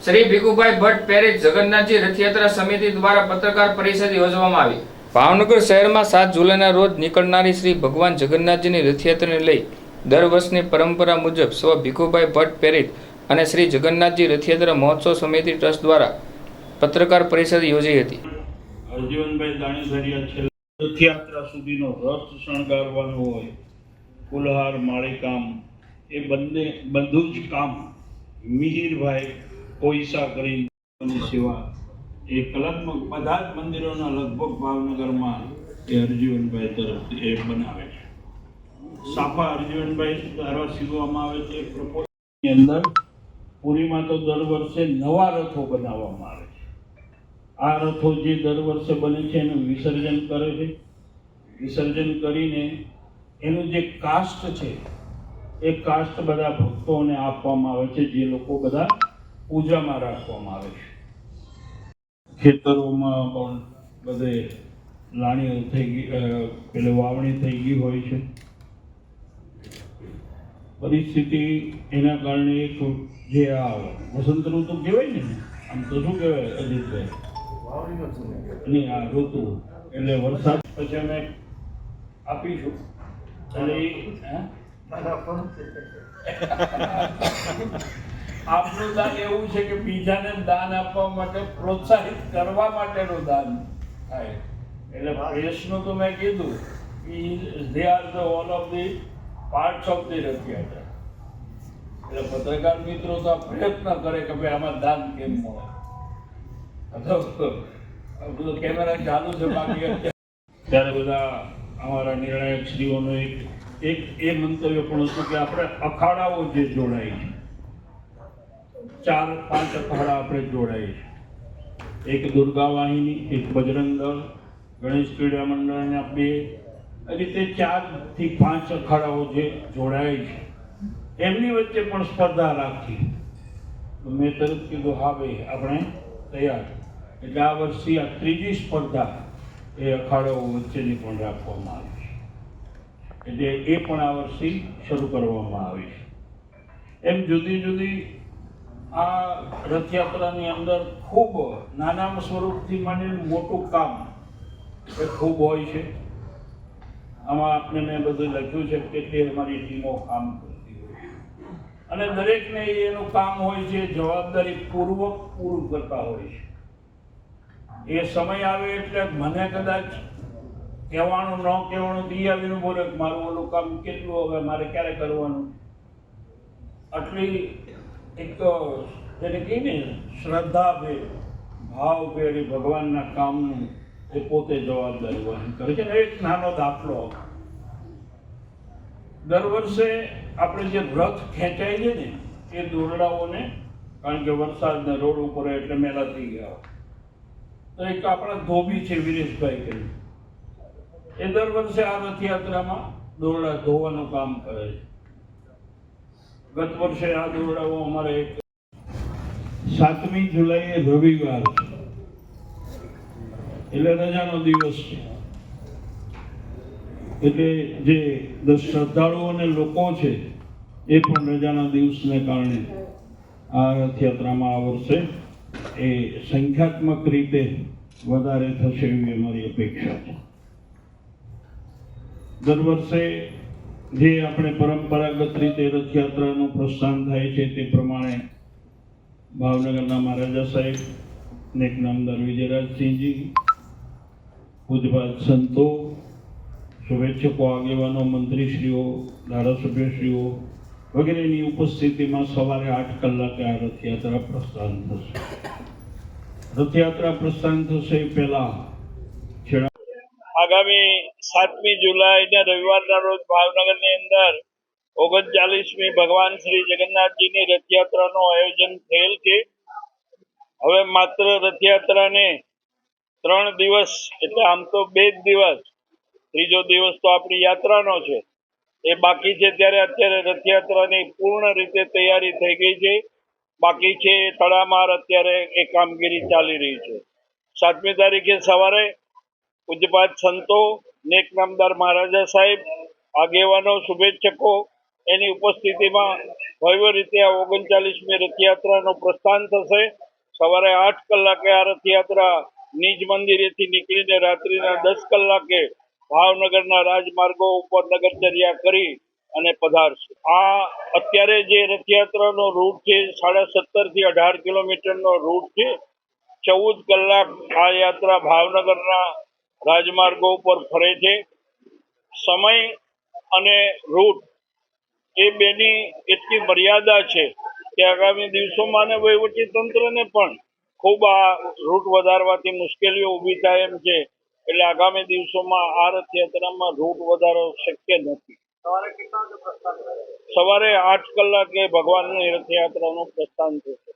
Shri Bhikhubhai Bhatt Paris જગન્નાથજી રથયાત્રા સમિતિ દ્વારા પત્રકાર પરિષદ યોજવામાં આવી। ભાવનગર શહેરમાં 7 જુલાઈના રોજ નીકળનારી શ્રી ભગવાન જગન્નાથજીની રથયાત્રાને લઈ દર વર્ષની પરંપરા મુજબ સ્વ ભીખુભાઈ ભટ્ટ પેરિસ અને શ્રી જગન્નાથજી રથયાત્રા મહોત્સવ સમિતિ ટ્રસ્ટ દ્વારા પત્રકાર પરિષદ યોજી હતી। હરજીવનભાઈ દાણીસરિયા રથયાત્રા સુધીનો રથ શણગારવાનો હોય, ફુલહાર માળીકામ, એ બધું જ કામ મિહિરભાઈ પૈસા કરીને સેવા એ કલાત્મક બધા જ મંદિરોના લગભગ ભાવનગરમાં એ હરજીવનભાઈ તરફથી એ બનાવે છે। સાફા હરજીવનભાઈ દ્વારા સીવવામાં આવે છે। પ્રપોઝની અંદર પુરીમાં તો દર વર્ષે નવા રથો બનાવવામાં આવે છે। આ રથો જે દર વર્ષે બને છે એનું વિસર્જન કરે છે। વિસર્જન કરીને એનું જે કાસ્ટ છે એ કાસ્ટ બધા ભક્તોને આપવામાં આવે છે, જે લોકો બધા પૂજામાં રાખવામાં આવે છે। ખેતરોમાં પણ બધે લાણીઓ થઈ ગઈ, પેલે વાવણી થઈ ગઈ હોય છે। પરિસ્થિતિ એના કારણે એક જે આ વસંત ઋતુ કહેવાય ને, આમ તો શું કહેવાય અજીતભાઈ, નહીં આ ઋતુ એટલે વરસાદ પછી અમે આપીશું આપનું દાન એવું છે કે બીજાને દાન આપવા માટે પ્રોત્સાહિત કરવા માટેનું દાન થાય। એટલે પ્રેસનું તો મેં કીધું they are the all of the parts of the Rathyatra. એટલે પત્રકાર મિત્રો તો આ પ્રયત્ન કરે કે ભાઈ આમાં દાન કેમ મળે, અથવા કેમેરા ચાલુ છે બાકી ત્યારે બધા અમારા નિર્ણાયક શ્રીઓનો એક એ મંતવ્ય પણ હતું કે આપણે અખાડાઓ જે જોડાય છે, 4-5 અખાડા આપણે જોડાય છે। એક દુર્ગા વાહિની, એક બજરંગ દળ, ગણેશ ક્રીડા મંડળના 2, એ રીતે 4 થી 5 અખાડાઓ જે જોડાય છે એમની વચ્ચે પણ સ્પર્ધા રાખી। તો મેં તરત કીધું હા ભાઈ આપણે તૈયાર। એટલે આ વર્ષે આ 3જી સ્પર્ધા એ અખાડાઓ વચ્ચેની પણ રાખવામાં આવી છે, એટલે એ પણ આ વર્ષે શરૂ કરવામાં આવી છે। એમ જુદી જુદી આ રથયાત્રાની અંદર ખૂબ નાના સ્વરૂપથી માંડીને મોટું કામ એ ખૂબ હોય છે। આમાં આપણે મેં બધું લખ્યું છે કેટલી અમારી ટીમો કામ કરતી હોય છે, અને દરેકને એનું કામ હોય છે જવાબદારી પૂર્વક પૂરું કરતા હોય છે। એ સમય આવે એટલે મને કદાચ કહેવાનું ન કહેવાનું દી આવીને બોલે મારું ઓલું કામ કેટલું, હવે મારે ક્યારે કરવાનું, આટલી એક જેને કહી ને શ્રદ્ધા ભેર ભાવ ભેર ભગવાનના કામનું એ પોતે જવાબદારી વહન કરે છે। એક નાનો દાખલો, દર વર્ષે આપણે જે રથ ખેંચાય છે ને એ દોરડાઓને, કારણ કે વરસાદને રોડ ઉપર એટલે મેલા થઈ ગયા, તો એક આપણા ધોબી છે વિરેશભાઈ કરી, એ દર વર્ષે આ રથયાત્રામાં દોરડા ધોવાનું કામ કરે છે। ગત વર્ષે આ દોરડાઓ અમારે 7મી જુલાઈએ રવિવાર છે એટલે રજાનો દિવસ છે, એટલે જે શ્રદ્ધાળુઓ અને લોકો છે એ પણ રજાના દિવસને કારણે આ રથયાત્રામાં આ વર્ષે એ સંખ્યાત્મક રીતે વધારે થશે એવી અમારી અપેક્ષા છે। દર વર્ષે જે આપણે પરંપરાગત રીતે રથયાત્રાનું પ્રસ્થાન થાય છે તે પ્રમાણે ભાવનગરના મહારાજા સાહેબ, નેક નામદાર વિજયરાજસિંહજી, પૂજ્યપાદ સંતો, શુભેચ્છકો, આગેવાનો, મંત્રીશ્રીઓ, ધારાસભ્યશ્રીઓ વગેરેની ઉપસ્થિતિમાં સવારે 8 કલાકે આ રથયાત્રા પ્રસ્થાન થશે। રથયાત્રા પ્રસ્થાન થશે પહેલા આગામી 7મી જુલાઈના રવિવારના રોજ ભાવનગરની અંદર 39મી ભગવાન શ્રી જગન્નાથજીની રથયાત્રાનું આયોજન થયેલ છે। હવે માત્ર રથયાત્રાને 3 દિવસ એટલે આમ તો 2 જ દિવસ, ત્રીજો દિવસ તો આપણી યાત્રાનો છે એ બાકી છે, ત્યારે અત્યારે રથયાત્રાની પૂર્ણ રીતે તૈયારી થઈ ગઈ છે। બાકી છે તડામાર અત્યારે એ કામગીરી ચાલી રહી છે। 7મી તારીખે સવારે પૂજ્યપાદ સંતો, નેક નામદાર મહારાજા સાહેબ, આગેવાનો, શુભેચ્છકો એની ઉપસ્થિતિમાં ભવ્ય રીતે આ 39મી રથયાત્રાનું પ્રસ્થાન થશે. સવારે 8 કલાકે આ રથયાત્રા નિજ મંદિરેથી નીકળીને રાત્રિના 10 કલાકે ભાવનગરના રાજમાર્ગો ઉપર નગરચર્યા કરી અને પધારશે. આ અત્યારે જે રથયાત્રાનો રૂટ છે 17.5 થી 18 કિલોમીટરનો રૂટ છે. 14 કલાક આ યાત્રા ભાવનગરના રાજમાર્ગો ઉપર ફરે છે. સમય અને રૂટ એ બેની એટલી મર્યાદા છે કે આગામી દિવસોમાં ને વહીવટી તંત્રને પણ ખૂબ આ રૂટ વધારવાથી મુશ્કેલીઓ ઊભી થાય એમ છે. એટલે આગામી દિવસોમાં આ રથયાત્રામાં રૂટ વધારો શક્ય નથી. સવારે 8 કલાકે ભગવાનની રથયાત્રાનું પ્રસ્થાન થશે.